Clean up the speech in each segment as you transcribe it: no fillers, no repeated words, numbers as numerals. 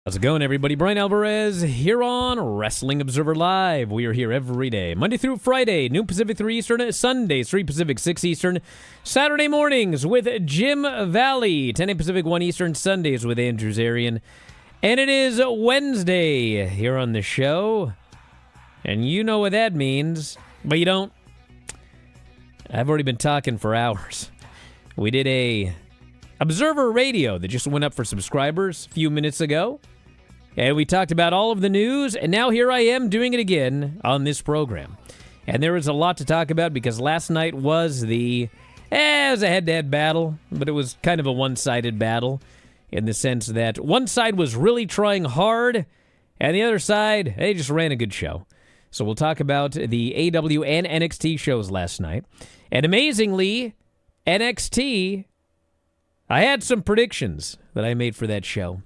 How's it going, everybody? Bryan Alvarez here on Wrestling Observer Live. We are here every day, Monday through Friday, noon Pacific, 3 Eastern, Sundays, 3 Pacific, 6 Eastern, Saturday mornings with Jim Valley, 10 a.m. Pacific, 1 Eastern, Sundays with Andrew Zarian. And it is Wednesday here on the show, and you know what that means, but you don't. I've already been talking for hours. We did a Observer Radio that just went up for subscribers a few minutes ago. And we talked about all of the news, and now here I am doing it again on this program. And there is a lot to talk about because last night was it was a head-to-head battle, but it was kind of a one-sided battle in the sense that one side was really trying hard, and the other side, they just ran a good show. So we'll talk about the AEW and NXT shows last night. And amazingly, NXT, I had some predictions that I made for that show.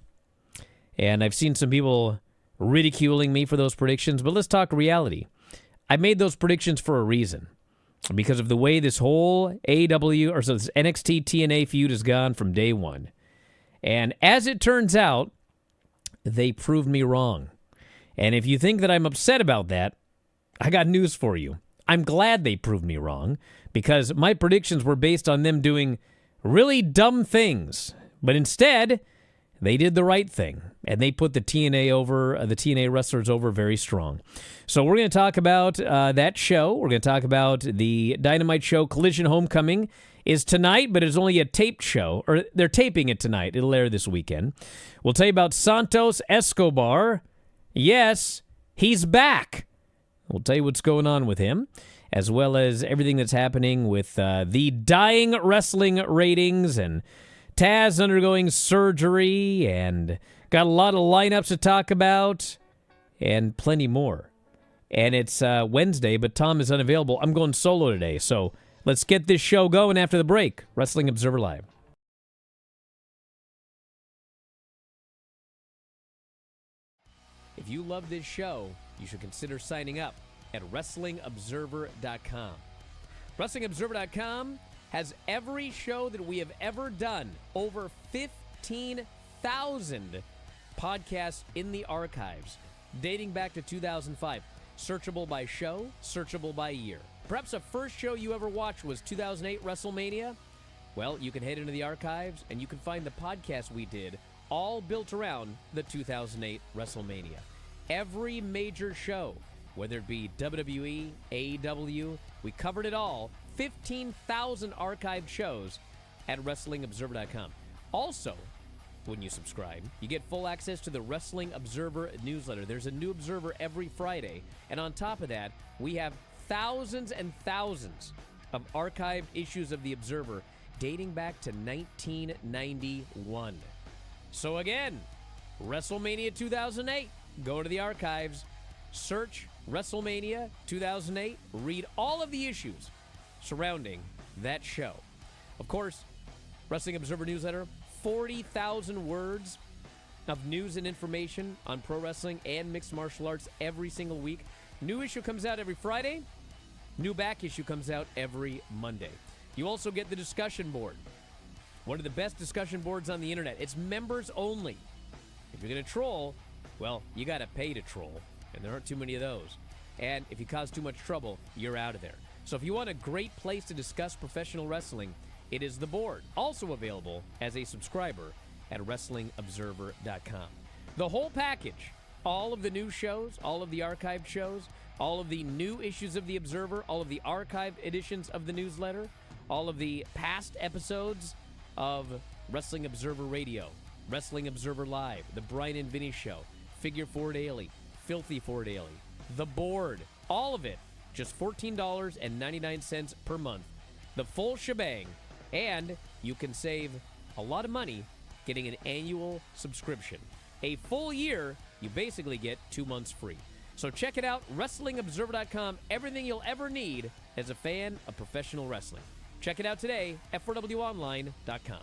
And I've seen some people ridiculing me for those predictions, but let's talk reality. I made those predictions for a reason. Because of the way this whole this NXT TNA feud has gone from day one. And as it turns out, they proved me wrong. And if you think that I'm upset about that, I got news for you. I'm glad they proved me wrong, because my predictions were based on them doing really dumb things. But instead, they did the right thing, and they put the TNA wrestlers over very strong. So we're going to talk about that show. We're going to talk about the Dynamite show. Collision Homecoming is tonight, but it's only a taped show, or they're taping it tonight. It'll air this weekend. We'll tell you about Santos Escobar. Yes, he's back. We'll tell you what's going on with him, as well as everything that's happening with the dying wrestling ratings and Taz undergoing surgery, and got a lot of lineups to talk about, and plenty more. And it's Wednesday, but Tom is unavailable. I'm going solo today, so let's get this show going after the break. Wrestling Observer Live. If you love this show, you should consider signing up at WrestlingObserver.com. WrestlingObserver.com has every show that we have ever done. Over 15,000 podcasts in the archives, dating back to 2005. Searchable by show, searchable by year. Perhaps the first show you ever watched was 2008 WrestleMania? Well, you can head into the archives, and you can find the podcast we did, all built around the 2008 WrestleMania. Every major show, whether it be WWE, AEW, we covered it all. 15,000 archived shows at WrestlingObserver.com. Also, when you subscribe, you get full access to the Wrestling Observer newsletter. There's a new Observer every Friday. And on top of that, we have thousands and thousands of archived issues of the Observer dating back to 1991. So again, WrestleMania 2008. Go to the archives, search WrestleMania 2008, read all of the issues surrounding that show. Of course, Wrestling Observer newsletter, 40,000 words of news and information on pro wrestling and mixed martial arts every single week. New issue comes out every Friday. New back issue comes out every Monday. You also get the discussion board. One of the best discussion boards on the internet. It's members only. If you're going to troll, well, you got to pay to troll, and there aren't too many of those. And if you cause too much trouble, you're out of there. So if you want a great place to discuss professional wrestling, it is the board. Also available as a subscriber at WrestlingObserver.com. The whole package, all of the new shows, all of the archived shows, all of the new issues of the Observer, all of the archived editions of the newsletter, all of the past episodes of Wrestling Observer Radio, Wrestling Observer Live, The Bryan and Vinny Show, Figure 4 Daily, Filthy 4 Daily, The Board, all of it, just $14.99 per month. The full shebang, and you can save a lot of money getting an annual subscription. A full year, you basically get 2 months free. So check it out, WrestlingObserver.com, everything you'll ever need as a fan of professional wrestling. Check it out today, F4WOnline.com.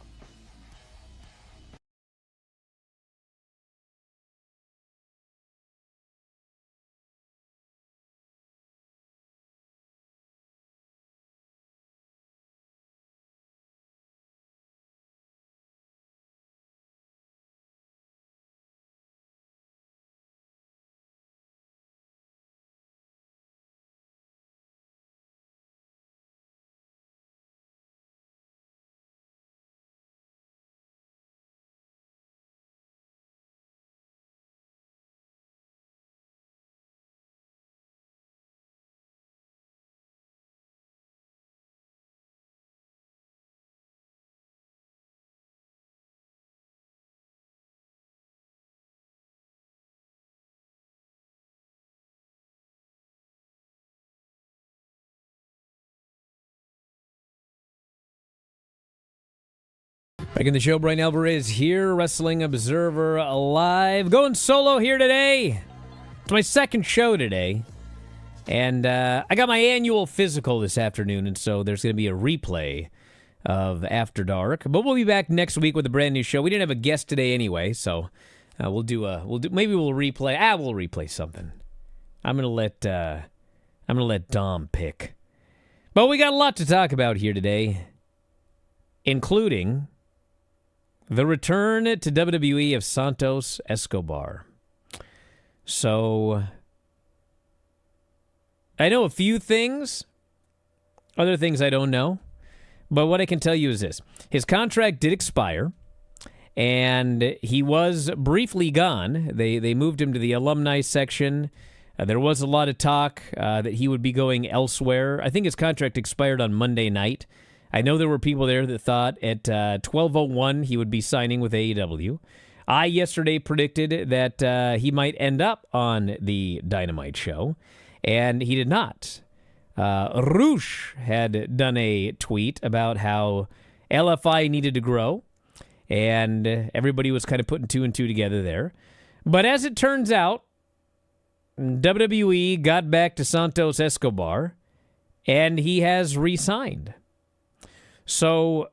Back in the show, Bryan Alvarez here, Wrestling Observer Live. Going solo here today. It's my second show today. And I got my annual physical this afternoon, and so there's going to be a replay of After Dark. But we'll be back next week with a brand new show. We didn't have a guest today anyway, so we'll replay. We'll replay something. I'm gonna let Dom pick. But we got a lot to talk about here today, including the return to WWE of Santos Escobar. So, I know a few things, other things I don't know, but what I can tell you is this. His contract did expire, and he was briefly gone. They moved him to the alumni section. There was a lot of talk that he would be going elsewhere. I think his contract expired on Monday night. I know there were people there that thought at 12:01 he would be signing with AEW. I yesterday predicted that he might end up on the Dynamite show, and he did not. Roosh had done a tweet about how LFI needed to grow, and everybody was kind of putting two and two together there. But as it turns out, WWE got back to Santos Escobar, and he has re-signed. So,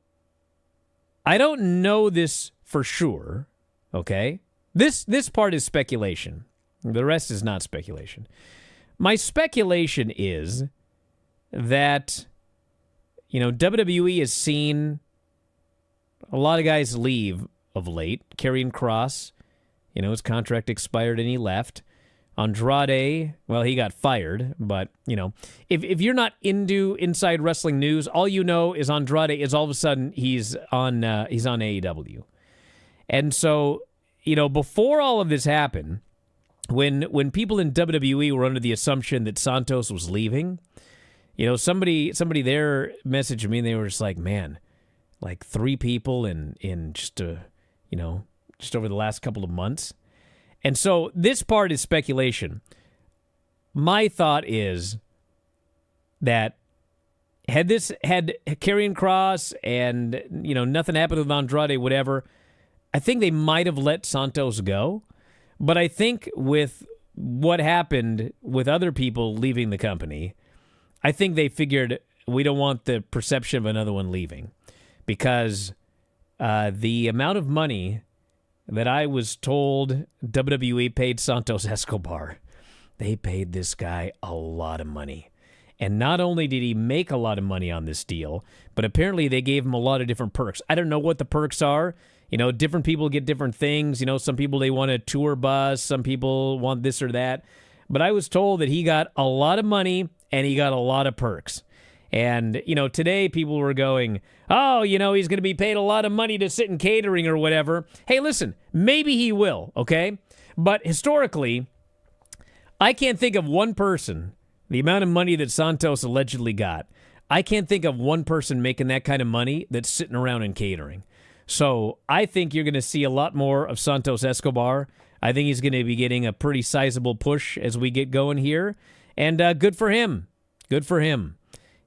I don't know this for sure, okay? This part is speculation. The rest is not speculation. My speculation is that, WWE has seen a lot of guys leave of late. Karrion Kross, his contract expired and he left. Andrade, well, he got fired, but, if you're not into inside wrestling news, all you know is Andrade is all of a sudden he's on AEW. And so, before all of this happened, when people in WWE were under the assumption that Santos was leaving, somebody there messaged me and they were just like, man, like 3 people in just over the last couple of months. And so this part is speculation. My thought is that had Karrion Kross and, nothing happened with Andrade, whatever, I think they might have let Santos go. But I think with what happened with other people leaving the company, I think they figured we don't want the perception of another one leaving. Because the amount of money that I was told WWE paid Santos Escobar, they paid this guy a lot of money. And not only did he make a lot of money on this deal, but apparently they gave him a lot of different perks. I don't know what the perks are. Different people get different things. Some people, they want a tour bus. Some people want this or that. But I was told that he got a lot of money and he got a lot of perks. And, today people were going, oh, he's going to be paid a lot of money to sit in catering or whatever. Hey, listen, maybe he will, okay? But historically, I can't think of one person, the amount of money that Santos allegedly got, I can't think of one person making that kind of money that's sitting around in catering. So I think you're going to see a lot more of Santos Escobar. I think he's going to be getting a pretty sizable push as we get going here. And good for him. Good for him.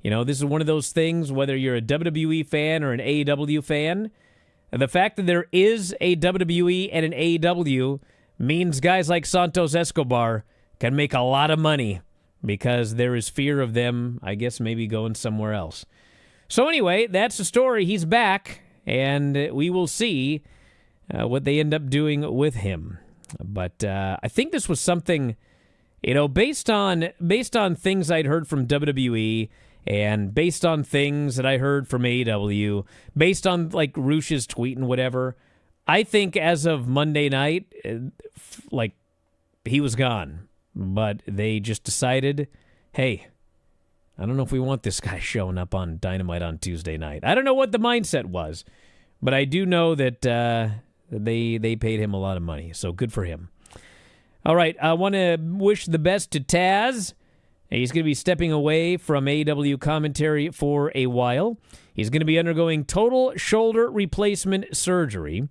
This is one of those things, whether you're a WWE fan or an AEW fan, the fact that there is a WWE and an AEW means guys like Santos Escobar can make a lot of money because there is fear of them, I guess, maybe going somewhere else. So anyway, that's the story. He's back, and we will see what they end up doing with him. But I think this was something, based on things I'd heard from WWE, and based on things that I heard from AEW, based on, like, Roosh's tweet and whatever, I think as of Monday night, he was gone. But they just decided, hey, I don't know if we want this guy showing up on Dynamite on Tuesday night. I don't know what the mindset was, but I do know that they paid him a lot of money, so good for him. All right, I want to wish the best to Taz. He's going to be stepping away from AEW commentary for a while. He's going to be undergoing total shoulder replacement surgery.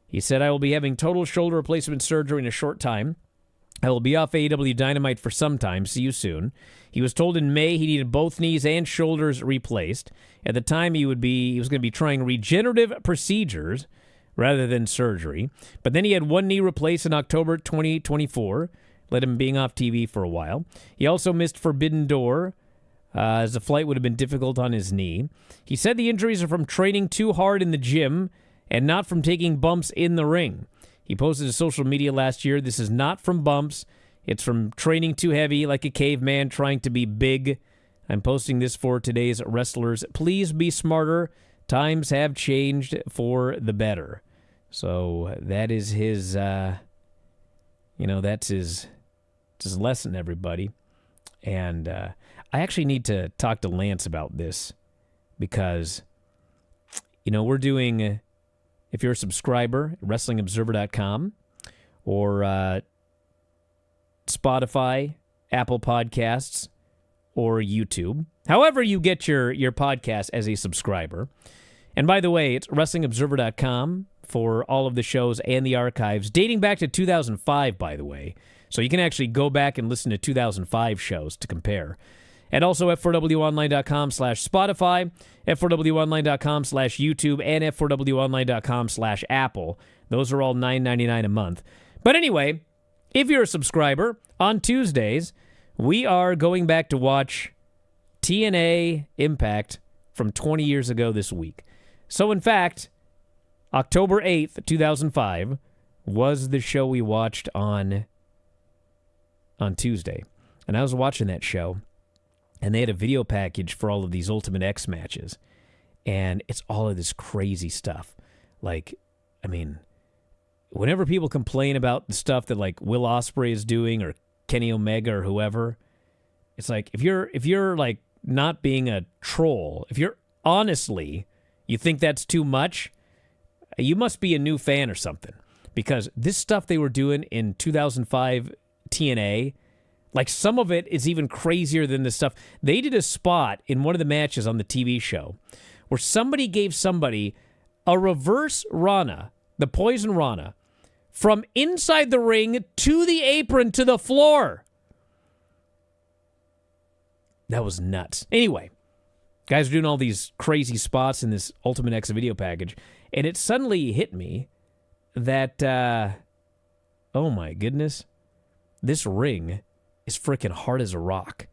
He said, I will be having total shoulder replacement surgery in a short time. I will be off AEW Dynamite for some time. See you soon. He was told in May he needed both knees and shoulders replaced. At the time, he was going to be trying regenerative procedures rather than surgery. But then he had one knee replaced in October 2024, led him being off TV for a while. He also missed Forbidden Door, as the flight would have been difficult on his knee. He said the injuries are from training too hard in the gym and not from taking bumps in the ring. He posted to social media last year, "This is not from bumps. It's from training too heavy like a caveman trying to be big. I'm posting this for today's wrestlers. Please be smarter. Times have changed for the better." So that is his, that's his lesson, everybody. And I actually need to talk to Lance about this because, we're doing, if you're a subscriber, WrestlingObserver.com or Spotify, Apple Podcasts, or YouTube. However you get your podcast as a subscriber. And by the way, it's WrestlingObserver.com for all of the shows and the archives, dating back to 2005, by the way. So you can actually go back and listen to 2005 shows to compare. And also F4WOnline.com/Spotify, F4WOnline.com/YouTube, and F4WOnline.com/Apple. Those are all $9.99 a month. But anyway, if you're a subscriber, on Tuesdays, we are going back to watch TNA Impact from 20 years ago this week. So, in fact, October 8th, 2005 was the show we watched on Tuesday. And I was watching that show, and they had a video package for all of these Ultimate X matches. And it's all of this crazy stuff. Whenever people complain about the stuff that Will Ospreay is doing or Kenny Omega or whoever, it's like if you're not being a troll, if you're honestly you think that's too much, you must be a new fan or something. Because this stuff they were doing in 2005 TNA, some of it is even crazier than this stuff. They did a spot in one of the matches on the TV show where somebody gave somebody a reverse Rana, the Poison Rana, from inside the ring to the apron to the floor. That was nuts. Anyway, guys are doing all these crazy spots in this Ultimate X video package, and it suddenly hit me that, oh my goodness, this ring is freaking hard as a rock.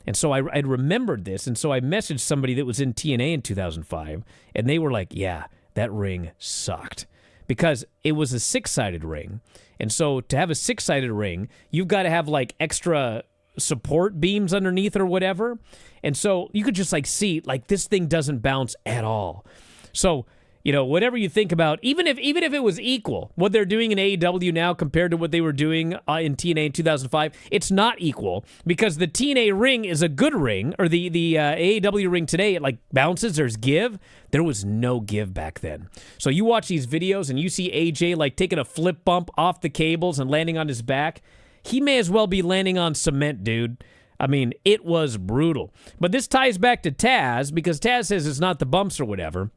And so I'd remembered this, and so I messaged somebody that was in TNA in 2005, and they were like, yeah, that ring sucked. Because it was a 6-sided ring. And so to have a 6-sided ring, you've got to have extra support beams underneath or whatever. And so you could just see this thing doesn't bounce at all. So, whatever you think about, even if it was equal, what they're doing in AEW now compared to what they were doing in TNA in 2005, it's not equal because the TNA ring is a good ring, or the AEW ring today, it bounces, there's give. There was no give back then. So you watch these videos and you see AJ taking a flip bump off the cables and landing on his back. He may as well be landing on cement, dude. It was brutal. But this ties back to Taz because Taz says it's not the bumps or whatever.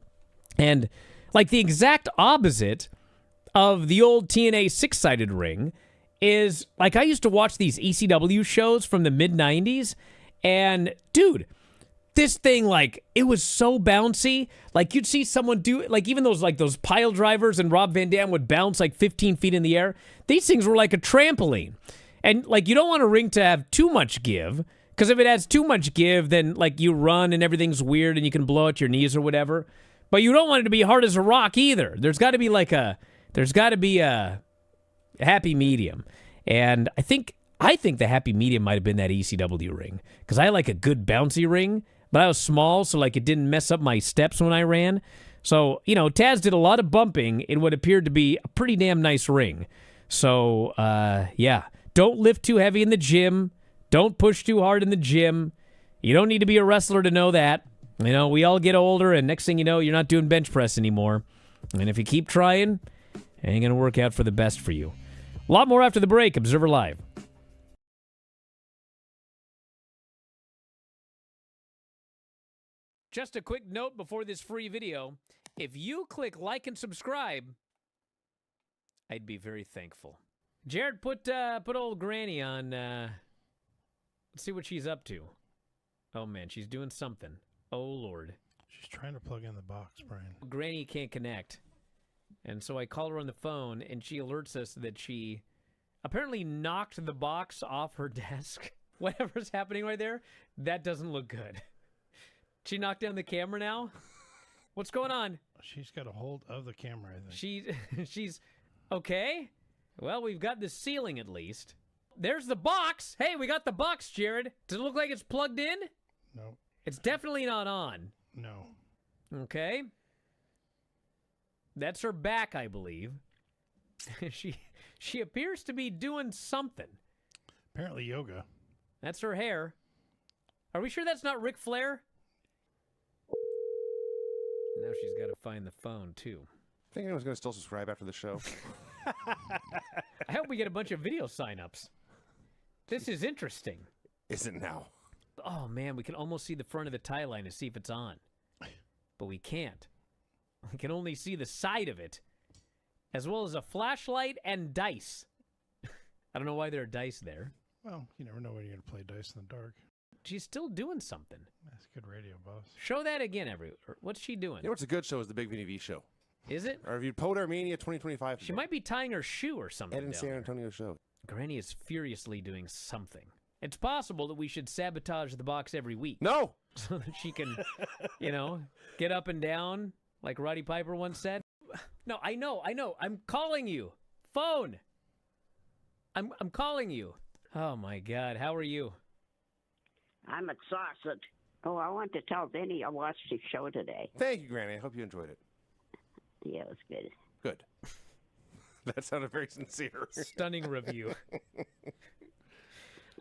And the exact opposite of the old TNA 6-sided ring is I used to watch these ECW shows from the mid-90s, and dude, this thing it was so bouncy. You'd see someone do even those pile drivers, and Rob Van Dam would bounce 15 feet in the air. These things were like a trampoline. And you don't want a ring to have too much give, because if it has too much give, then you run and everything's weird and you can blow out your knees or whatever. But you don't want it to be hard as a rock either. There's got to be a happy medium. And I think the happy medium might have been that ECW ring, because I like a good bouncy ring, but I was small, so it didn't mess up my steps when I ran. So, Taz did a lot of bumping in what appeared to be a pretty damn nice ring. So, yeah, don't lift too heavy in the gym. Don't push too hard in the gym. You don't need to be a wrestler to know that. We all get older, and next thing you know, you're not doing bench press anymore. And if you keep trying, it ain't going to work out for the best for you. A lot more after the break. Observer Live. Just a quick note before this free video. If you click like and subscribe, I'd be very thankful. Jared, put old Granny on Let's see what she's up to. Oh, man, she's doing something. Oh, Lord. She's trying to plug in the box, Brian. Granny can't connect. And so I call her on the phone, and she alerts us that she apparently knocked the box off her desk. Whatever's happening right there, that doesn't look good. She knocked down the camera now? What's going on? She's got a hold of the camera, I think. She's okay. Well, we've got the ceiling at least. There's the box. Hey, we got the box, Jared. Does it look like it's plugged in? No. It's definitely not on. No. Okay. That's her back, I believe. She appears to be doing something. Apparently yoga. That's her hair. Are we sure that's not Ric Flair? Now she's got to find the phone, too. Think anyone's going to still subscribe after the show? I hope we get a bunch of video signups. This is interesting. Is it now? Oh, man, we can almost see the front of the tie line to see if it's on. But we can't. We can only see the side of it, as well as a flashlight and dice. I don't know why there are dice there. Well, you never know when you're going to play dice in the dark. She's still doing something. That's good radio, boss. Show that again, what's she doing? You know what's a good show is the Big Vinny V show. Is it? Or reviewed Poet Armenia 2025. She might be tying her shoe or something. Ed and San Antonio show. Granny is furiously doing something. It's possible that we should sabotage the box every week. No! So that she can, get up and down, like Roddy Piper once said. No, I know. I'm calling you. Phone. I'm calling you. Oh, my God. How are you? I'm exhausted. Oh, I want to tell Vinny I watched his show today. Thank you, Granny. I hope you enjoyed it. Yeah, it was good. Good. That sounded very sincere. Stunning review.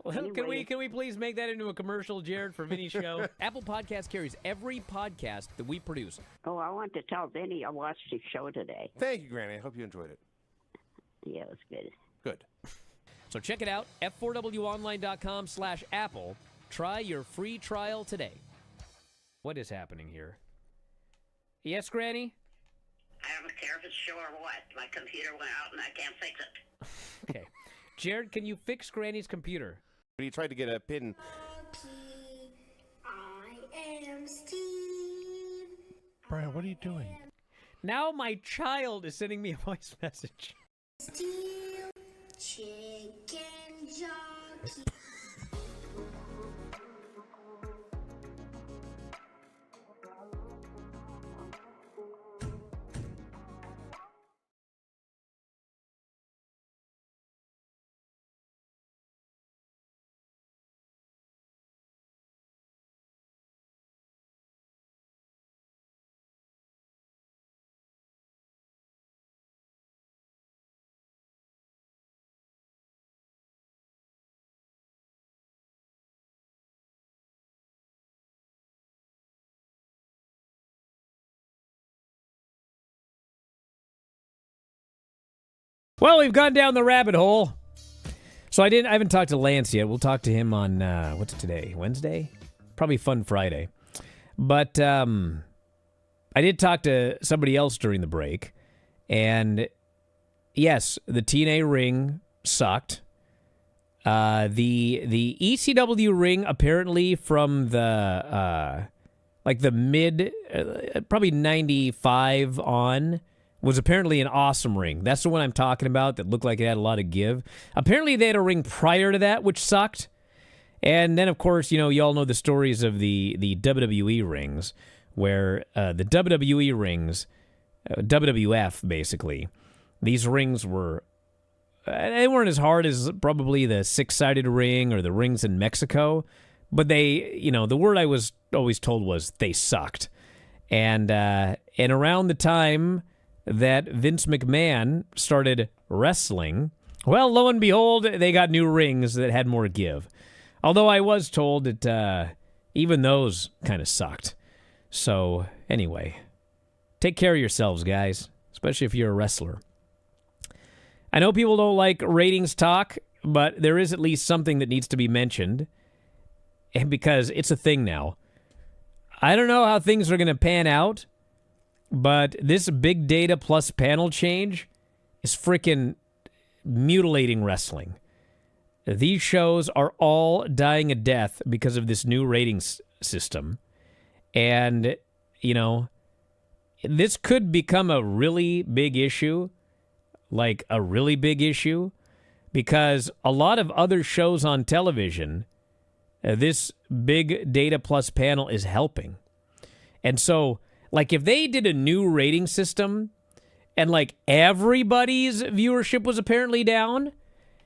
Well, Anyway. can we please make that into a commercial, Jared, for Vinny's show? Apple Podcast carries every podcast that we produce. Oh, I want to tell Vinny I watched his show today. Thank you, Granny. I hope you enjoyed it. Yeah, it was good. Good. So check it out, f4wonline.com/Apple. Try your free trial today. What is happening here? Yes, Granny? I don't care if it's show or what. My computer went out and I can't fix it. Okay. Jared, can you fix Granny's computer? But he tried to get a pin. I am Steve. Brian, what are you doing? Now my child is sending me a voice message. Steel chicken jockey. Well, we've gone down the rabbit hole. So I haven't talked to Lance yet. We'll talk to him on, what's today? Wednesday? Probably Fun Friday. But I did talk to somebody else during the break. And yes, the TNA ring sucked. The ECW ring, apparently from the mid, probably 95 on, was apparently an awesome ring. That's the one I'm talking about that looked like it had a lot of give. Apparently they had a ring prior to that, which sucked. And then, of course, you all know the stories of the WWE rings, where the WWE rings, WWF basically, these rings were, they weren't as hard as probably the six-sided ring or the rings in Mexico, but they, the word I was always told was they sucked. And around the time that Vince McMahon started wrestling, well, lo and behold, they got new rings that had more give. Although I was told that even those kind of sucked. So, anyway, take care of yourselves, guys, especially if you're a wrestler. I know people don't like ratings talk, but there is at least something that needs to be mentioned, and because it's a thing now. I don't know how things are going to pan out, but this big data plus panel change is freaking mutilating wrestling. these shows are all dying a death because of this new ratings system. And, you know, this could become a really big issue, like a really big issue, because a lot of other shows on television, this big data plus panel is helping. And so, like, if they did a new rating system and, like, everybody's viewership was apparently down,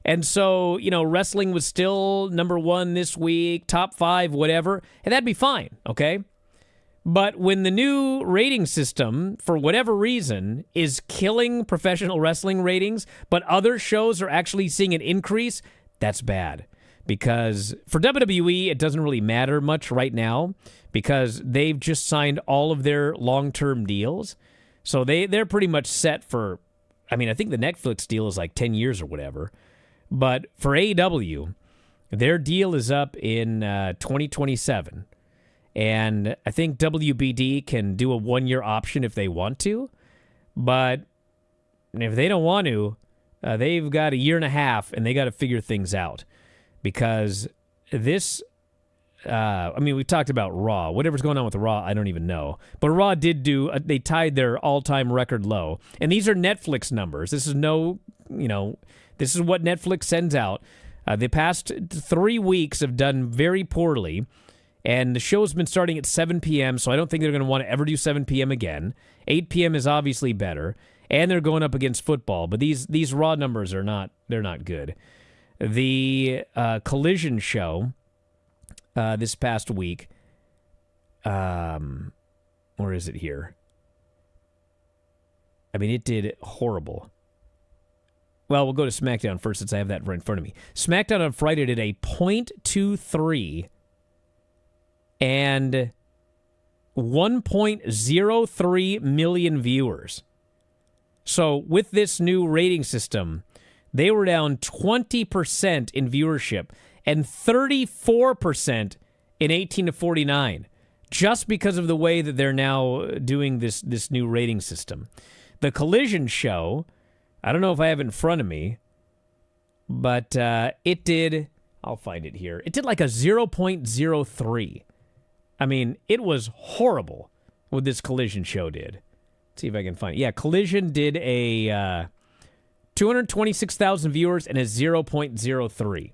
and so, you know, wrestling was still number 1 this week, top 5, whatever, and that'd be fine, okay? But when the new rating system, for whatever reason, is killing professional wrestling ratings, but other shows are actually seeing an increase, that's bad. Because for WWE, it doesn't really matter much right now because they've just signed all of their long-term deals. So they're pretty much set for, I mean, I think the Netflix deal is like 10 years or whatever. But for AEW, their deal is up in 2027. And I think WBD can do a 1-year option if they want to. But if they don't want to, they've got a year and a half, and they got to figure things out. Because this, I mean, we talked about Raw. Whatever's going on with Raw, I don't even know. But Raw did they tied their all-time record low. And these are Netflix numbers. This is this is what Netflix sends out. The past 3 weeks have done very poorly. And the show's been starting at 7 p.m., so I don't think they're going to want to ever do 7 p.m. again. 8 p.m. is obviously better. And they're going up against football. But these Raw numbers are not good. The Collision show this past week, where is it here? I mean, it did horrible. Well, we'll go to SmackDown first since I have that right in front of me. SmackDown on Friday did a .23 and 1.03 million viewers. So with this new rating system, they were down 20% in viewership and 34% in 18 to 49, just because of the way that they're now doing this new rating system. The Collision show, I don't know if I have it in front of me, but it did, I'll find it here. It did like a 0.03. I mean, it was horrible what this Collision show did. Let's see if I can find it. Yeah, Collision did a 226,000 viewers and a 0.03.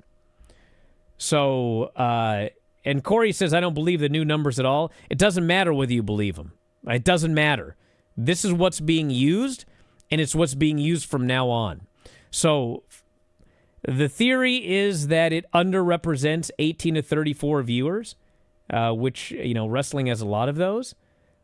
So, and Corey says, I don't believe the new numbers at all. It doesn't matter whether you believe them. It doesn't matter. This is what's being used, and it's what's being used from now on. So, the theory is that it underrepresents 18 to 34 viewers, which, you know, wrestling has a lot of those,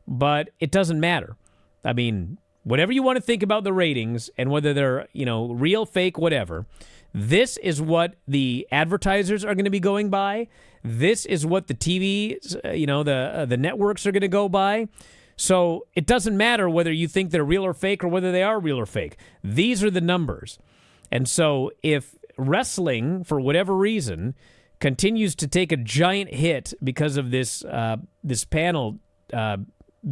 but it doesn't matter. I mean, whatever you want to think about the ratings and whether they're, you know, real, fake, whatever, this is what the advertisers are going to be going by. This is what the TV, you know, the networks are going to go by. So it doesn't matter whether you think they're real or fake or whether they are real or fake. These are the numbers. And so if wrestling, for whatever reason, continues to take a giant hit because of this this panel,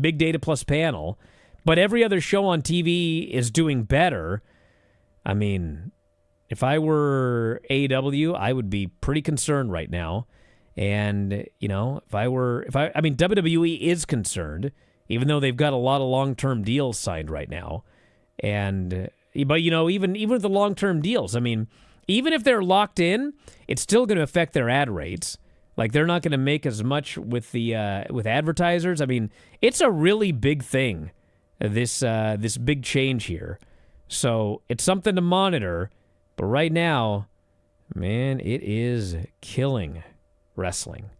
Big Data Plus panel, but every other show on TV is doing better, I mean, if I were AEW, I would be pretty concerned right now. And, you know, I mean, WWE is concerned, even though they've got a lot of long-term deals signed right now. And, but, you know, even with the long-term deals, I mean, even if they're locked in, it's still going to affect their ad rates. Like, they're not going to make as much with the with advertisers. I mean, it's a really big thing, this big change here. So it's something to monitor. But right now, man, it is killing wrestling.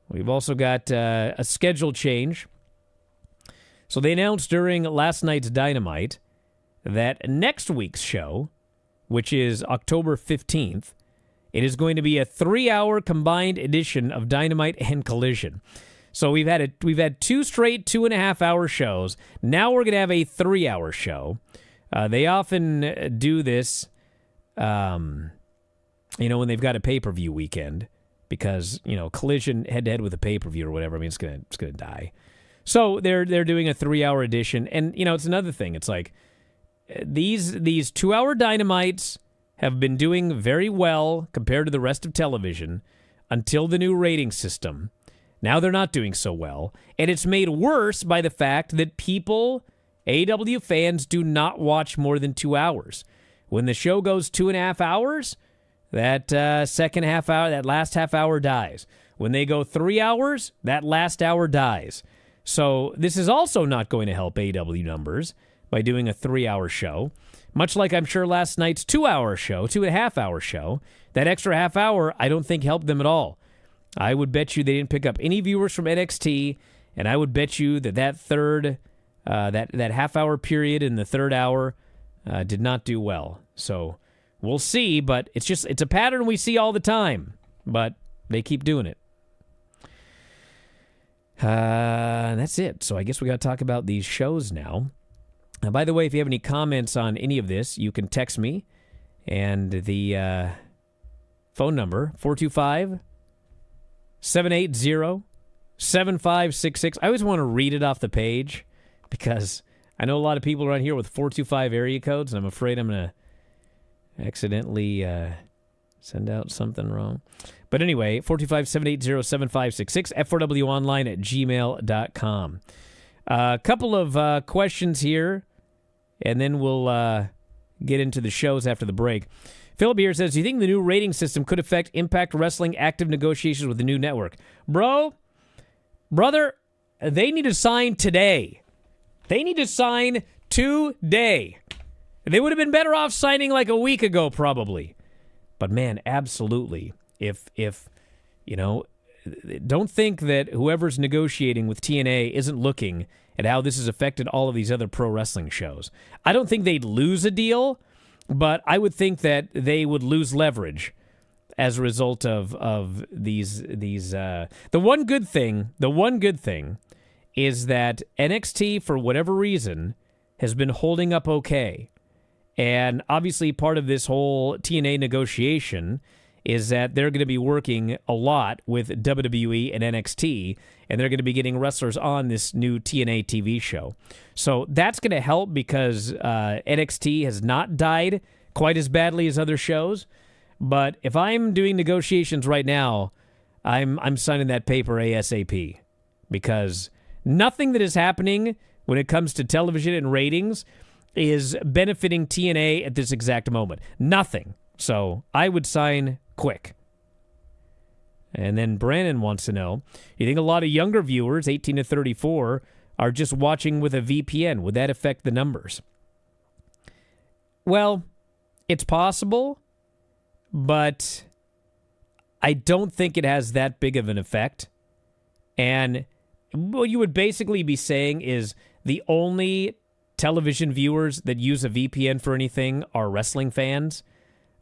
We've also got a schedule change. So they announced during last night's Dynamite that next week's show, which is October 15th, it is going to be a 3-hour combined edition of Dynamite and Collision. So we've had 2 straight 2.5-hour shows. Now we're going to have a 3-hour show. They often do this, you know, when they've got a pay-per-view weekend, because, you know, Collision head-to-head with a pay-per-view or whatever, I mean, it's gonna die. So they're doing a 3-hour edition, and, you know, it's another thing. It's like these 2-hour Dynamites have been doing very well compared to the rest of television until the new rating system. Now they're not doing so well. And it's made worse by the fact that people, AEW fans, do not watch more than 2 hours. When the show goes 2.5 hours, that second half hour, that last half hour dies. When they go 3 hours, that last hour dies. So this is also not going to help AEW numbers by doing a 3-hour show. Much like I'm sure last night's 2-hour show, 2.5-hour show, that extra half hour I don't think helped them at all. I would bet you they didn't pick up any viewers from NXT, and I would bet you that third, that half-hour period in the third hour did not do well. So we'll see, but it's a pattern we see all the time, but they keep doing it. That's it. So I guess we got to talk about these shows now. By the way, if you have any comments on any of this, you can text me, and the phone number, 425-780-7566. I always want to read it off the page because I know a lot of people around here with 425 area codes, and I'm afraid I'm going to accidentally send out something wrong. But anyway, 425-780-7566, f4wonline@gmail.com. A couple of questions here, and then we'll get into the shows after the break. Philip here says, do you think the new rating system could affect Impact Wrestling active negotiations with the new network? Brother, they need to sign today. They need to sign today. They would have been better off signing like a week ago, probably. But man, absolutely. If you know, don't think that whoever's negotiating with TNA isn't looking at how this has affected all of these other pro wrestling shows. I don't think they'd lose a deal, but I would think that they would lose leverage as a result of these. The one good thing is that NXT, for whatever reason, has been holding up okay. And obviously part of this whole TNA negotiation is that they're going to be working a lot with WWE and NXT, and they're going to be getting wrestlers on this new TNA TV show. So that's going to help because NXT has not died quite as badly as other shows. But if I'm doing negotiations right now, I'm signing that paper ASAP because nothing that is happening when it comes to television and ratings is benefiting TNA at this exact moment. Nothing. So I would sign quick. And then Brandon wants to know, you think a lot of younger viewers, 18 to 34, are just watching with a VPN? Would that affect the numbers? Well, it's possible, but I don't think it has that big of an effect. And what you would basically be saying is the only television viewers that use a VPN for anything are wrestling fans.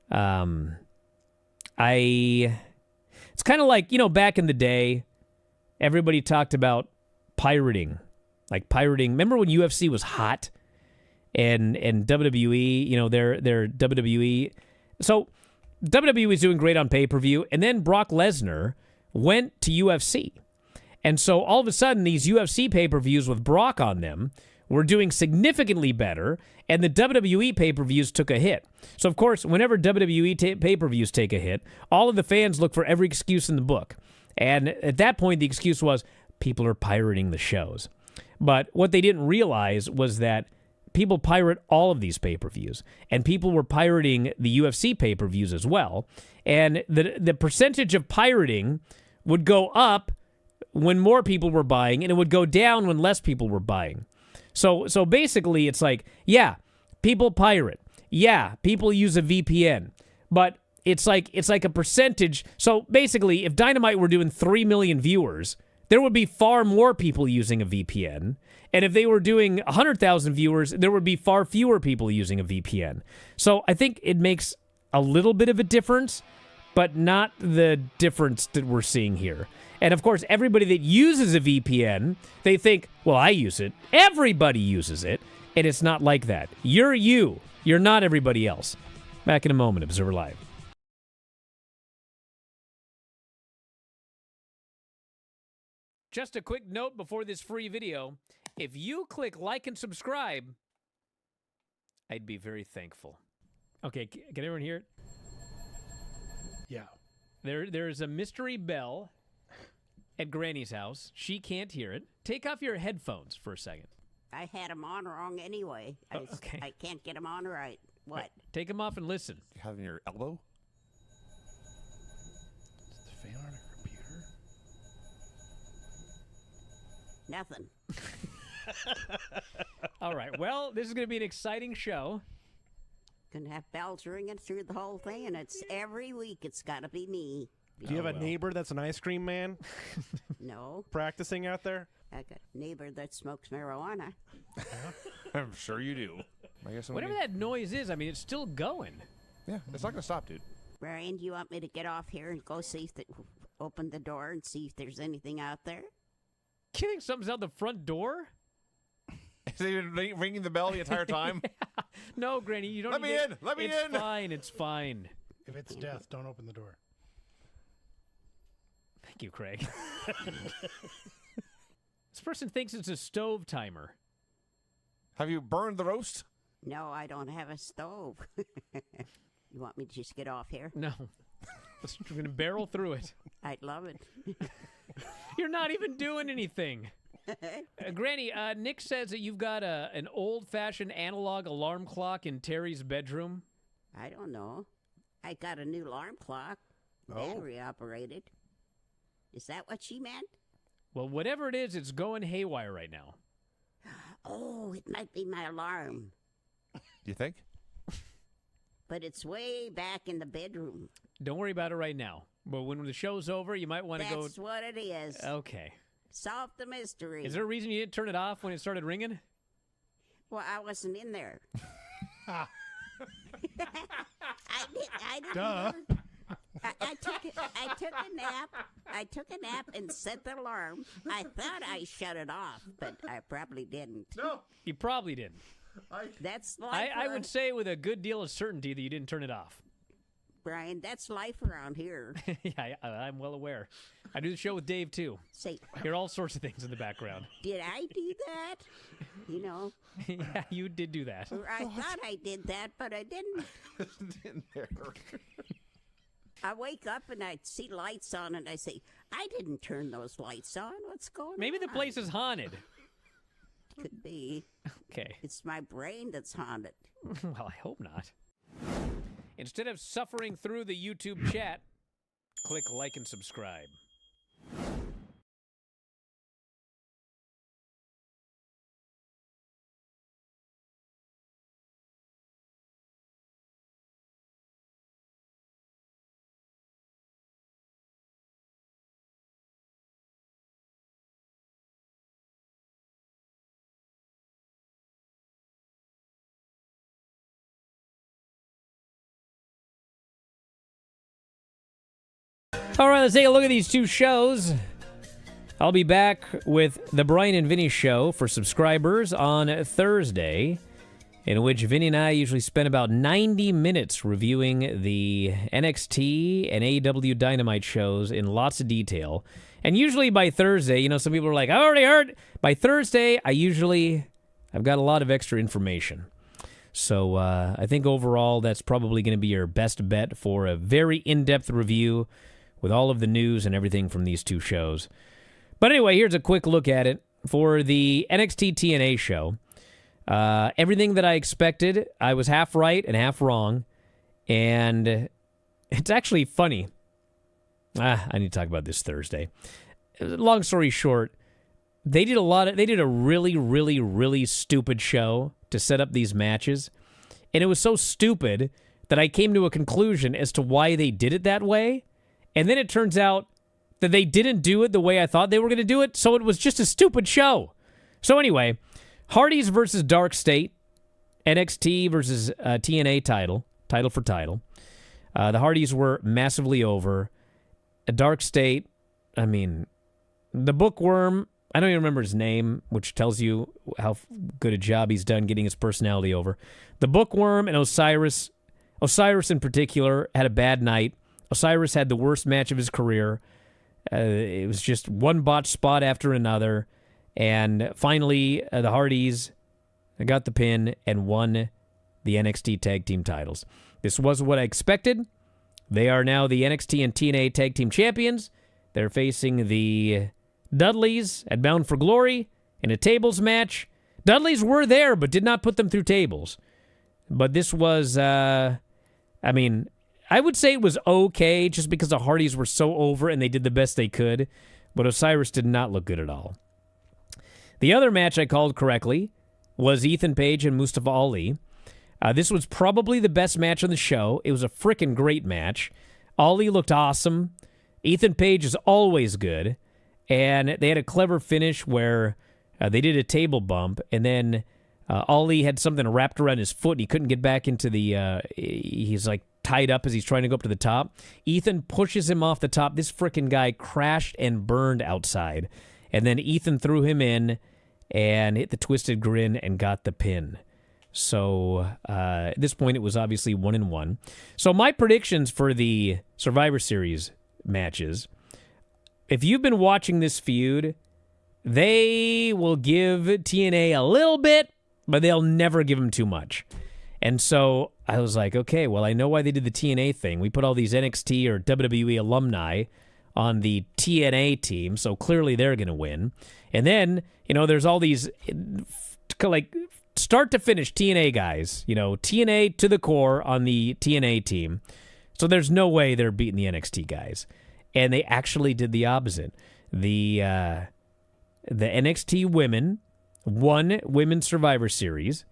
It's kind of like, back in the day, everybody talked about pirating. Like pirating. Remember when UFC was hot? And WWE, their WWE. So WWE was doing great on pay-per-view, and then Brock Lesnar went to UFC. And so all of a sudden, these UFC pay-per-views with Brock on them were doing significantly better, and the WWE pay-per-views took a hit. So, of course, whenever WWE pay-per-views take a hit, all of the fans look for every excuse in the book. And at that point, the excuse was, people are pirating the shows. But what they didn't realize was that people pirate all of these pay-per-views, and people were pirating the UFC pay-per-views as well. And the percentage of pirating would go up when more people were buying, and it would go down when less people were buying. So basically, it's like, yeah, people pirate. Yeah, people use a VPN. But it's like a percentage. So basically, if Dynamite were doing 3 million viewers, there would be far more people using a VPN. And if they were doing 100,000 viewers, there would be far fewer people using a VPN. So I think it makes a little bit of a difference, but not the difference that we're seeing here. And of course, everybody that uses a VPN, they think, well, I use it. Everybody uses it. And it's not like that. You're you. You're not everybody else. Back in a moment, Observer Live. Just a quick note before this free video. If you click like and subscribe, I'd be very thankful. Okay, can everyone hear it? Yeah. There's a mystery bell at Granny's house. She can't hear it. Take off your headphones for a second. I had them on wrong anyway. Okay. I can't get them on right. What? Take them off and listen. You have in your elbow? Is the fan on a computer? Nothing. All right. Well, this is going to be an exciting show. Gonna have bells ringing through the whole thing, and it's every week. It's got to be me. Do you have a neighbor that's an ice cream man No, practicing out there? I got a neighbor that smokes marijuana. I'm sure you do. I guess Whatever that noise is, I mean, it's still going. Yeah, it's not going to stop, dude. Brian, do you want me to get off here and go see if open the door and see if there's anything out there? You think something's out the front door? Is he been ringing the bell the entire time? No, Granny, you don't. Let me in! Let me in! It's fine. It's fine. If it's death, don't open the door. Thank you, Craig. This person thinks it's a stove timer. Have you burned the roast? No, I don't have a stove. You want me to just get off here? No. We're going to barrel through it. I'd love it. You're not even doing anything. Granny, Nick says that you've got an old-fashioned analog alarm clock in Terry's bedroom. I don't know. I got a new alarm clock. Battery operated. Is that what she meant? Well, whatever it is, it's going haywire right now. Oh, it might be my alarm. You think? But it's way back in the bedroom. Don't worry about it right now. But when the show's over, you might want to go... That's what it is. Okay. Solve the mystery. Is there a reason you didn't turn it off when it started ringing? Well, I wasn't in there. I didn't. Duh. I took a nap. I took a nap and set the alarm. I thought I shut it off, but I probably didn't. No. You probably didn't. That's life. I would say with a good deal of certainty that you didn't turn it off. Brian, that's life around here. Yeah, I'm well aware. I do the show with Dave, too. Say, Hear all sorts of things in the background. did I do that? You know, Yeah, you did do that. or I thought I did that, but I didn't. in there. I wake up and I see lights on, and I say, I didn't turn those lights on. What's going on? Maybe the place is haunted. Could be. Okay. It's my brain that's haunted. Well, I hope not. Instead of suffering through the YouTube chat, click like and subscribe. All right, let's take a look at these two shows. I'll be back with the Bryan and Vinny Show for subscribers on Thursday, in which Vinny and I usually spend about 90 minutes reviewing the NXT and AEW Dynamite shows in lots of detail. And usually by Thursday, you know, some people are like, I already heard. By Thursday, I've got a lot of extra information. So I think overall that's probably going to be your best bet for a very in-depth review with all of the news and everything from these two shows. But anyway, here's a quick look at it. For the NXT TNA show, everything that I expected, I was half right and half wrong. And it's actually funny. I need to talk about this Thursday. Long story short, they did a really, really, really stupid show to set up these matches. And it was so stupid that I came to a conclusion as to why they did it that way. And then it turns out that they didn't do it the way I thought they were going to do it, so it was just a stupid show. So anyway, Hardys versus Dark State, NXT versus TNA title for title. The Hardys were massively over. Dark State, I mean, the Bookworm, I don't even remember his name, which tells you how good a job he's done getting his personality over. The Bookworm and Osiris in particular, had a bad night. Osiris had the worst match of his career. It was just one botched spot after another. And finally, the Hardys got the pin and won the NXT Tag Team titles. This was what I expected. They are now the NXT and TNA Tag Team Champions. They're facing the Dudleys at Bound for Glory in a tables match. Dudleys were there, but did not put them through tables. But this was, I would say it was okay just because the Hardys were so over and they did the best they could. But Osiris did not look good at all. The other match I called correctly was Ethan Page and Mustafa Ali. This was probably the best match on the show. It was a freaking great match. Ali looked awesome. Ethan Page is always good. And they had a clever finish where they did a table bump, and then Ali had something wrapped around his foot, and he couldn't get back into the... he's like tied up as he's trying to go up to the top. Ethan pushes him off the top. This freaking guy crashed and burned outside. And then Ethan threw him in and hit the twisted grin and got the pin. So at this point, it was obviously 1-1. So my predictions for the Survivor Series matches, if you've been watching this feud, they will give TNA a little bit, but they'll never give them too much. And so I was like, okay, well, I know why they did the TNA thing. We put all these NXT or WWE alumni on the TNA team, so clearly they're going to win. And then, there's all these, like, start to finish TNA guys, TNA to the core on the TNA team. So there's no way they're beating the NXT guys. And they actually did the opposite. The NXT women won Women's Survivor Series.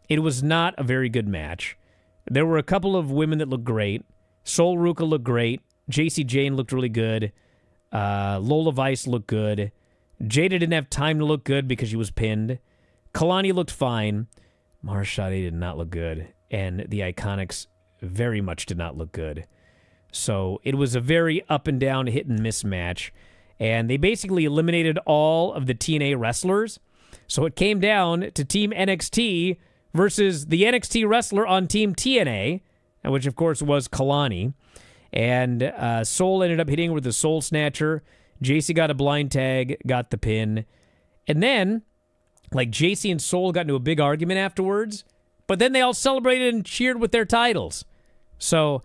It was not a very good match. There were a couple of women that looked great. Sol Ruka looked great. JC Jane looked really good. Lola Vice looked good. Jada didn't have time to look good because she was pinned. Kalani looked fine. Marshadi did not look good. And the Iconics very much did not look good. So it was a very up and down, hit and miss match. And they basically eliminated all of the TNA wrestlers. So it came down to Team NXT versus the NXT wrestler on Team TNA, which of course was Kalani. And Soul ended up hitting with the Soul Snatcher. JC got a blind tag, got the pin. And then, JC and Soul got into a big argument afterwards, but then they all celebrated and cheered with their titles. So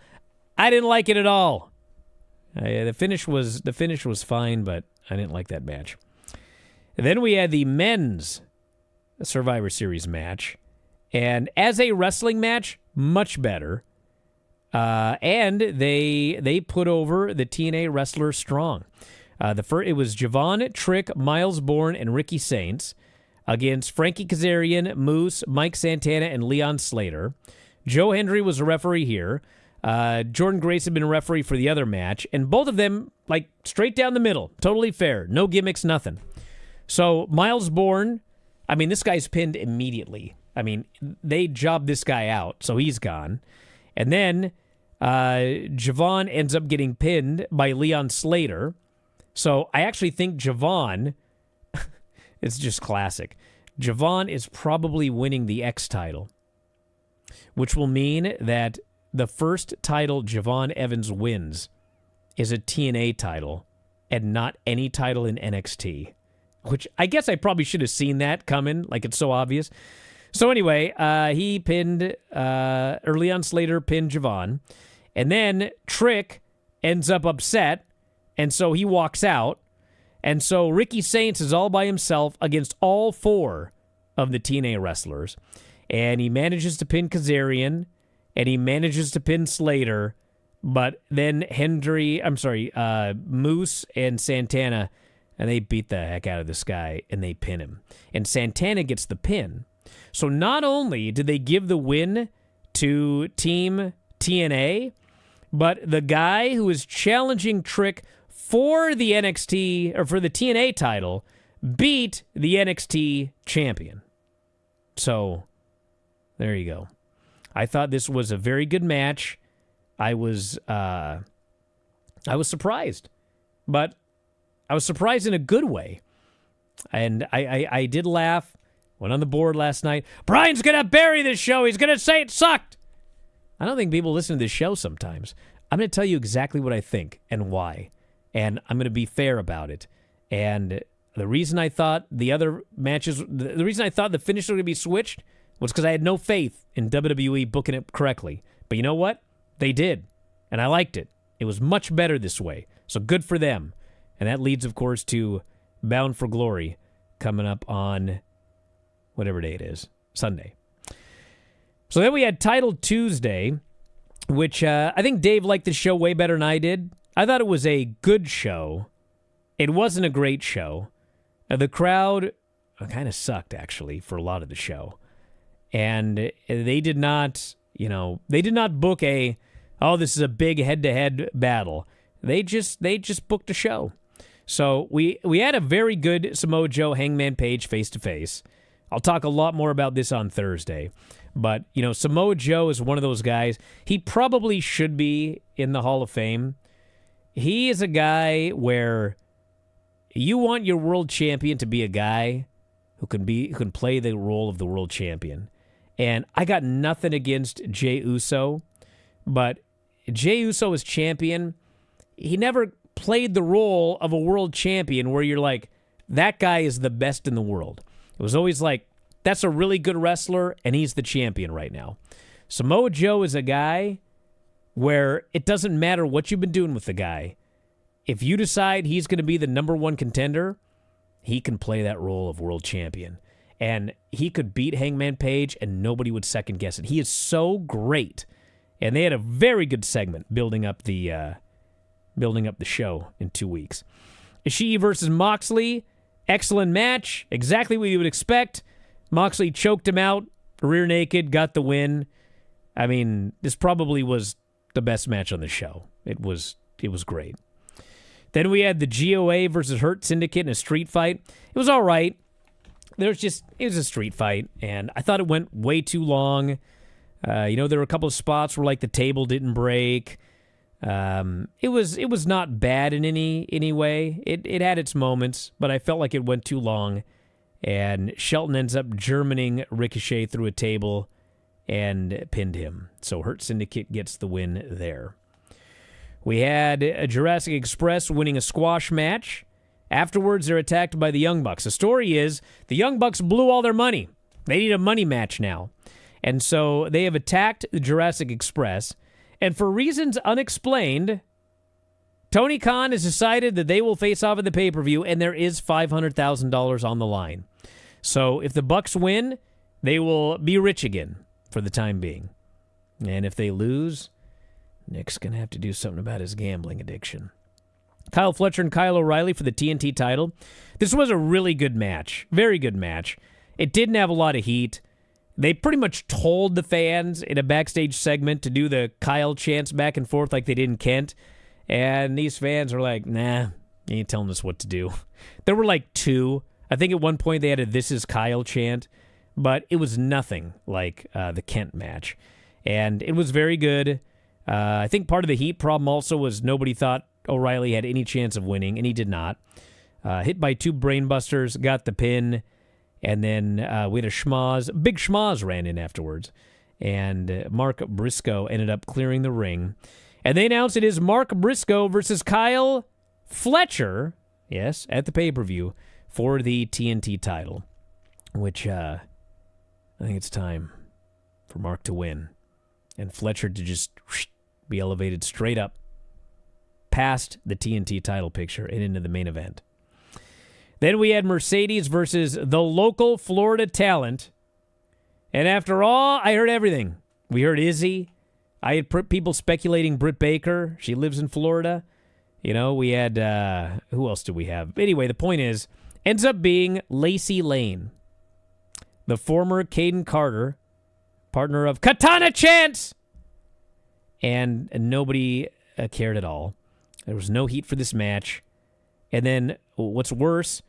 I didn't like it at all. The finish was fine, but I didn't like that match. And then we had the men's Survivor Series match. And as a wrestling match, much better. And they put over the TNA wrestler strong. It was Javon, Trick, Miles Bourne, and Ricky Saints against Frankie Kazarian, Moose, Mike Santana, and Leon Slater. Joe Hendry was a referee here. Jordan Grace had been a referee for the other match, and both of them, straight down the middle. Totally fair. No gimmicks, nothing. So, Miles Bourne, this guy's pinned immediately. They jobbed this guy out, so he's gone. And then Javon ends up getting pinned by Leon Slater. So, I actually think Javon, it's just classic. Javon is probably winning the X title, which will mean that the first title Javon Evans wins is a TNA title and not any title in NXT, which I guess I probably should have seen that coming, it's so obvious. So anyway, he pinned, Leon Slater pinned Javon, and then Trick ends up upset, and so he walks out, and so Ricky Saints is all by himself against all four of the TNA wrestlers, and he manages to pin Kazarian, and he manages to pin Slater, but then Moose and Santana, and they beat the heck out of this guy, and they pin him. And Santana gets the pin. So not only did they give the win to Team TNA, but the guy who is challenging Trick for the NXT, or for the TNA title, beat the NXT champion. So, there you go. I thought this was a very good match. I was surprised, but I was surprised in a good way. And I did laugh. Went on the board last night. Brian's going to bury this show. He's going to say it sucked. I don't think people listen to this show sometimes. I'm going to tell you exactly what I think and why. And I'm going to be fair about it. And the reason I thought the other matches, the reason I thought the finish was going to be switched was because I had no faith in WWE booking it correctly. But you know what? They did, and I liked it. It was much better this way, so good for them. And that leads, of course, to Bound for Glory coming up on whatever day it is, Sunday. So then we had Title Tuesday, which I think Dave liked the show way better than I did. I thought it was a good show. It wasn't a great show. The crowd kind of sucked, actually, for a lot of the show. And they did not, book this is a big head-to-head battle. They just booked a show. So we had a very good Samoa Joe Hangman Page face-to-face. I'll talk a lot more about this on Thursday. But, Samoa Joe is one of those guys. He probably should be in the Hall of Fame. He is a guy where you want your world champion to be a guy who can play the role of the world champion. And I got nothing against Jey Uso, but Jey Uso as champion, he never played the role of a world champion where you're like, that guy is the best in the world. It was always like, that's a really good wrestler, and he's the champion right now. Samoa Joe is a guy where it doesn't matter what you've been doing with the guy. If you decide he's going to be the number one contender, he can play that role of world champion. And he could beat Hangman Page, and nobody would second guess it. He is so great. And they had a very good segment building up the show in 2 weeks. Ishii versus Moxley, excellent match, exactly what you would expect. Moxley choked him out, rear naked, got the win. I mean, this probably was the best match on the show. It was great. Then we had the GOA versus Hurt Syndicate in a street fight. It was all right. It was a street fight, and I thought it went way too long. There were a couple of spots where, like, the table didn't break. It was not bad in any way. It had its moments, but I felt like it went too long. And Shelton ends up Germaning Ricochet through a table and pinned him. So Hurt Syndicate gets the win there. We had a Jurassic Express winning a squash match. Afterwards, they're attacked by the Young Bucks. The story is the Young Bucks blew all their money. They need a money match now. And so they have attacked the Jurassic Express. And for reasons unexplained, Tony Khan has decided that they will face off at the pay-per-view, and there is $500,000 on the line. So if the Bucks win, they will be rich again for the time being. And if they lose, Nick's going to have to do something about his gambling addiction. Kyle Fletcher and Kyle O'Reilly for the TNT title. This was a really good match. Very good match. It didn't have a lot of heat. They pretty much told the fans in a backstage segment to do the Kyle chants back and forth like they did in Kent. And these fans were like, nah, you ain't telling us what to do. There were like two. I think at one point they had a This Is Kyle chant. But it was nothing like the Kent match. And it was very good. I think part of the heat problem also was nobody thought O'Reilly had any chance of winning, and he did not. Hit by two brainbusters, got the pin, and then we had a schmoz. Big schmoz ran in afterwards, and Mark Briscoe ended up clearing the ring. And they announced it is Mark Briscoe versus Kyle Fletcher, yes, at the pay-per-view for the TNT title, which I think it's time for Mark to win and Fletcher to just be elevated straight up past the TNT title picture and into the main event. Then we had Mercedes versus the local Florida talent. And after all, I heard everything. We heard Izzy. I had people speculating Britt Baker. She lives in Florida. You know, we had, who else did we have? Anyway, the point is, ends up being Lacey Lane, the former Caden Carter, partner of Katana Chance. And nobody cared at all. There was no heat for this match. And then what's worse,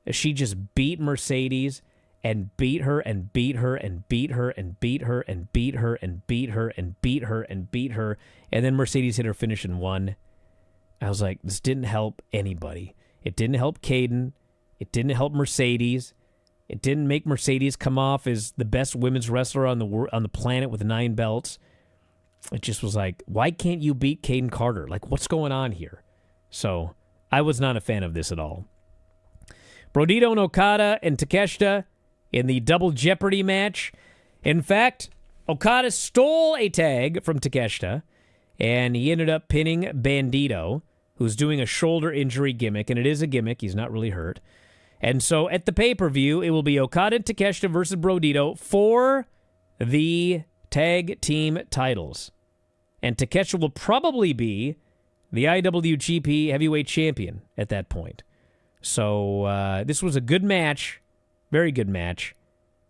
she just beat Mercedes and beat her and beat her and beat her and beat her and beat her and beat her and beat her and beat her. And then Mercedes hit her finish and won. I was like, this didn't help anybody. It didn't help Caden. It didn't help Mercedes. It didn't make Mercedes come off as the best women's wrestler on the planet with 9 belts. It just was like, why can't you beat Caden Carter? Like, what's going on here? So I was not a fan of this at all. Brodito and Okada and Takeshita in the Double Jeopardy match. In fact, Okada stole a tag from Takeshita, and he ended up pinning Bandito, who's doing a shoulder injury gimmick, and it is a gimmick. He's not really hurt. And so at the pay-per-view, it will be Okada and Takeshita versus Brodito for the tag team titles. And Takeshita will probably be the IWGP Heavyweight Champion at that point. So this was a good match, very good match,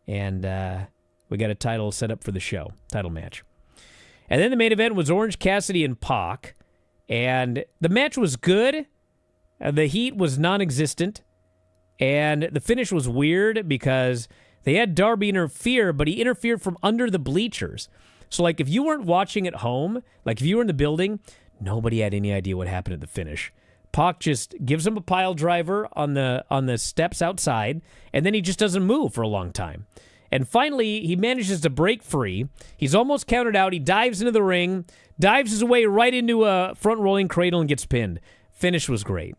and we got a title set up for the show, title match. And then the main event was Orange Cassidy and Pac, and the match was good. The heat was non-existent, and the finish was weird because they had Darby interfere, but he interfered from under the bleachers. So, like, if you weren't watching at home, like if you were in the building, nobody had any idea what happened at the finish. Pac just gives him a pile driver on the steps outside, and then he just doesn't move for a long time. And finally, he manages to break free. He's almost counted out. He dives into the ring, dives his way right into a front-rolling cradle and gets pinned. Finish was great.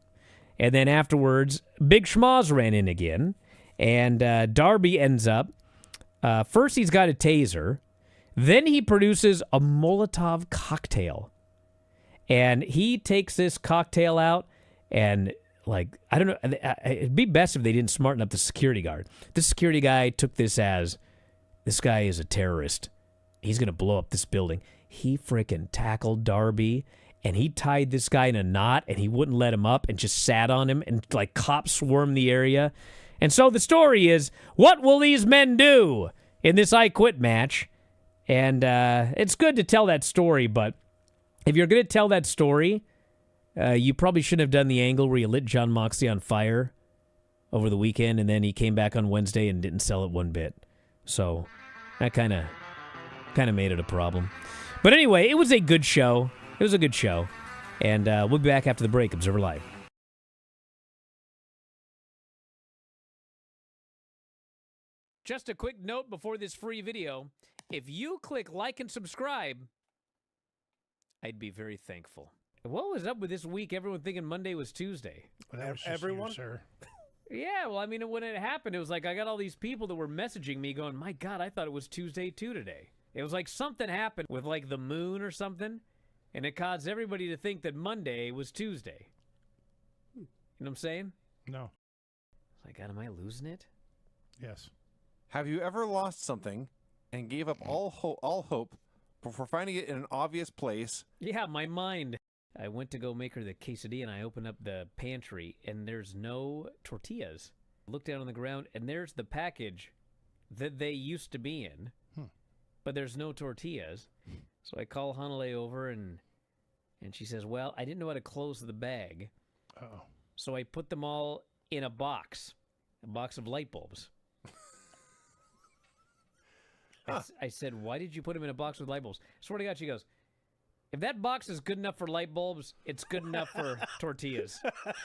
And then afterwards, Big Schmoz ran in again, and Darby ends up. First, he's got a taser. Then he produces a Molotov cocktail. And he takes this cocktail out, and, like, I don't know, it'd be best if they didn't smarten up the security guard. The security guy took this as, this guy is a terrorist. He's going to blow up this building. He freaking tackled Darby, and he tied this guy in a knot, and he wouldn't let him up and just sat on him, and, like, cops swarmed the area. And so the story is, what will these men do in this I Quit match? And it's good to tell that story, but if you're going to tell that story, you probably shouldn't have done the angle where you lit Jon Moxley on fire over the weekend, and then he came back on Wednesday and didn't sell it one bit. So that kind of made it a problem. But anyway, it was a good show. It was a good show. And we'll be back after the break. Observer Live. Just a quick note before this free video. If you click like and subscribe, I'd be very thankful. What was up with this week? Everyone thinking Monday was Tuesday. Well, that was just Everyone? you, sir. Yeah, well, I mean, when it happened, it was like I got all these people that were messaging me going, my God, I thought it was Tuesday too today. It was like something happened with like the moon or something, and it caused everybody to think that Monday was Tuesday. You know what I'm saying? No. Like, God, am I losing it? Yes. Have you ever lost something and gave up all hope before finding it in an obvious place? Yeah, my mind. I went to go make her the quesadilla, and I opened up the pantry, and there's no tortillas. I looked down on the ground, and there's the package that they used to be in, but there's no tortillas. So I call Hanale over, and she says, well, I didn't know how to close the bag. Uh-oh. So I put them all in a box of light bulbs. I said, why did you put them in a box with light bulbs? Swear to God, she goes, if that box is good enough for light bulbs, it's good enough for tortillas.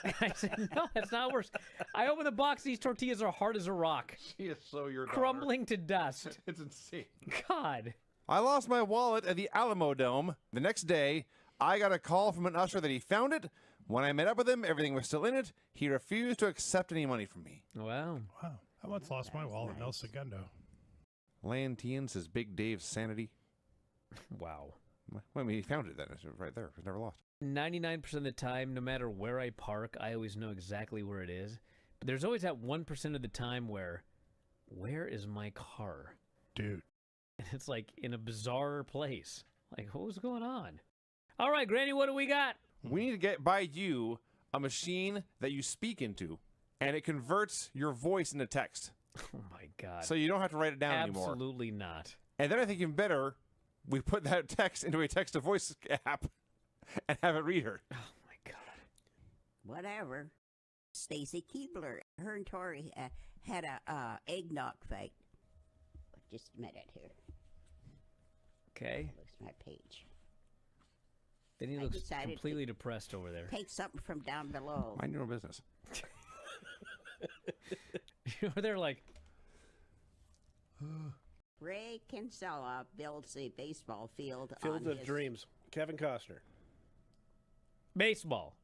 And I said, no, that's not worse. I open the box, these tortillas are hard as a rock. She is so your daughter. Crumbling to dust. It's insane. God. I lost my wallet at the Alamo Dome. The next day, I got a call from an usher that he found it. When I met up with him, everything was still in it. He refused to accept any money from me. Wow. Wow. I once lost my wallet in El Segundo. Lantian says Big Dave's sanity. Wow. Well, I mean, he found it then. It's right there. It's never lost. 99% of the time, no matter where I park, I always know exactly where it is. But there's always that 1% of the time where is my car? Dude. And it's like in a bizarre place. Like, what's going on? All right, Granny, what do we got? We need to buy you a machine that you speak into, and it converts your voice into text. Oh, my God. So you don't have to write it down anymore. Absolutely not. And then I think even better, we put that text into a text-to-voice app and have it read her. Oh, my God. Whatever. Stacy Keebler, her and Tori had a eggnog fight. Just a minute here. Okay. Looks my page. Then he I looks decided completely depressed over there. Take something from down below. Mind your own business. They're like, Ray Kinsella builds a baseball field Field on of his Dreams. Kevin Costner. baseball.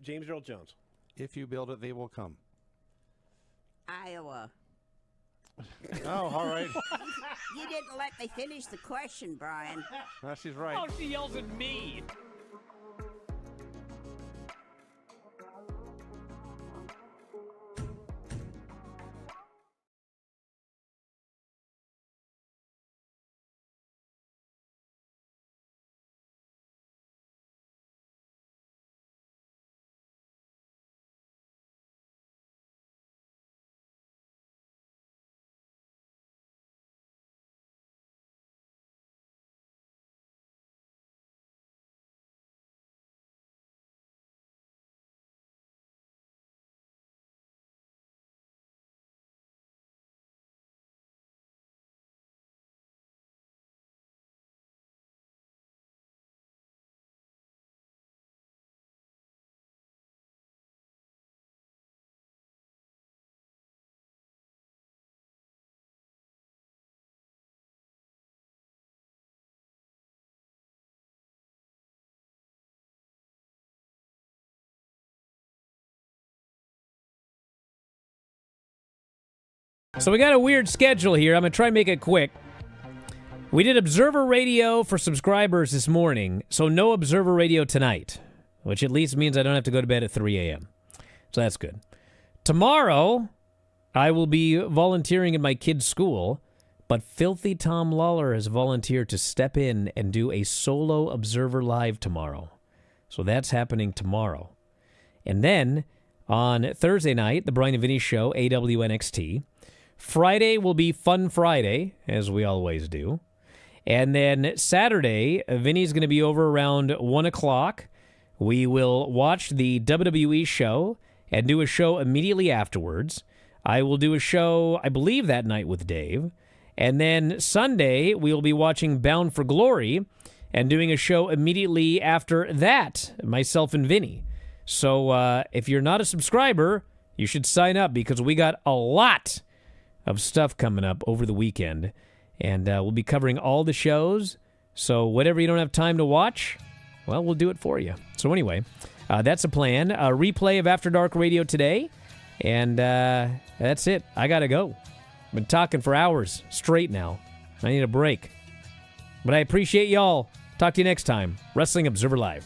James Earl Jones. If you build it, they will come. Iowa. Oh, all right. You didn't let me finish the question, Brian. She's right. Oh, she yells at me. So we got a weird schedule here. I'm going to try and make it quick. We did Observer Radio for subscribers this morning, so no Observer Radio tonight, which at least means I don't have to go to bed at 3 a.m. So that's good. Tomorrow, I will be volunteering in my kid's school, but Filthy Tom Lawler has volunteered to step in and do a solo Observer Live tomorrow. So that's happening tomorrow. And then on Thursday night, the Bryan and Vinny Show, AWNXT. Friday will be Fun Friday, as we always do. And then Saturday, Vinny's going to be over around 1 o'clock. We will watch the WWE show and do a show immediately afterwards. I will do a show, I believe, that night with Dave. And then Sunday, we will be watching Bound for Glory and doing a show immediately after that, myself and Vinny. So if you're not a subscriber, you should sign up because we got a lot of stuff coming up over the weekend. And we'll be covering all the shows. So whatever you don't have time to watch, well, we'll do it for you. So anyway, that's a plan. A replay of After Dark Radio today. And that's it. I got to go. I've been talking for hours straight now. I need a break. But I appreciate y'all. Talk to you next time. Wrestling Observer Live.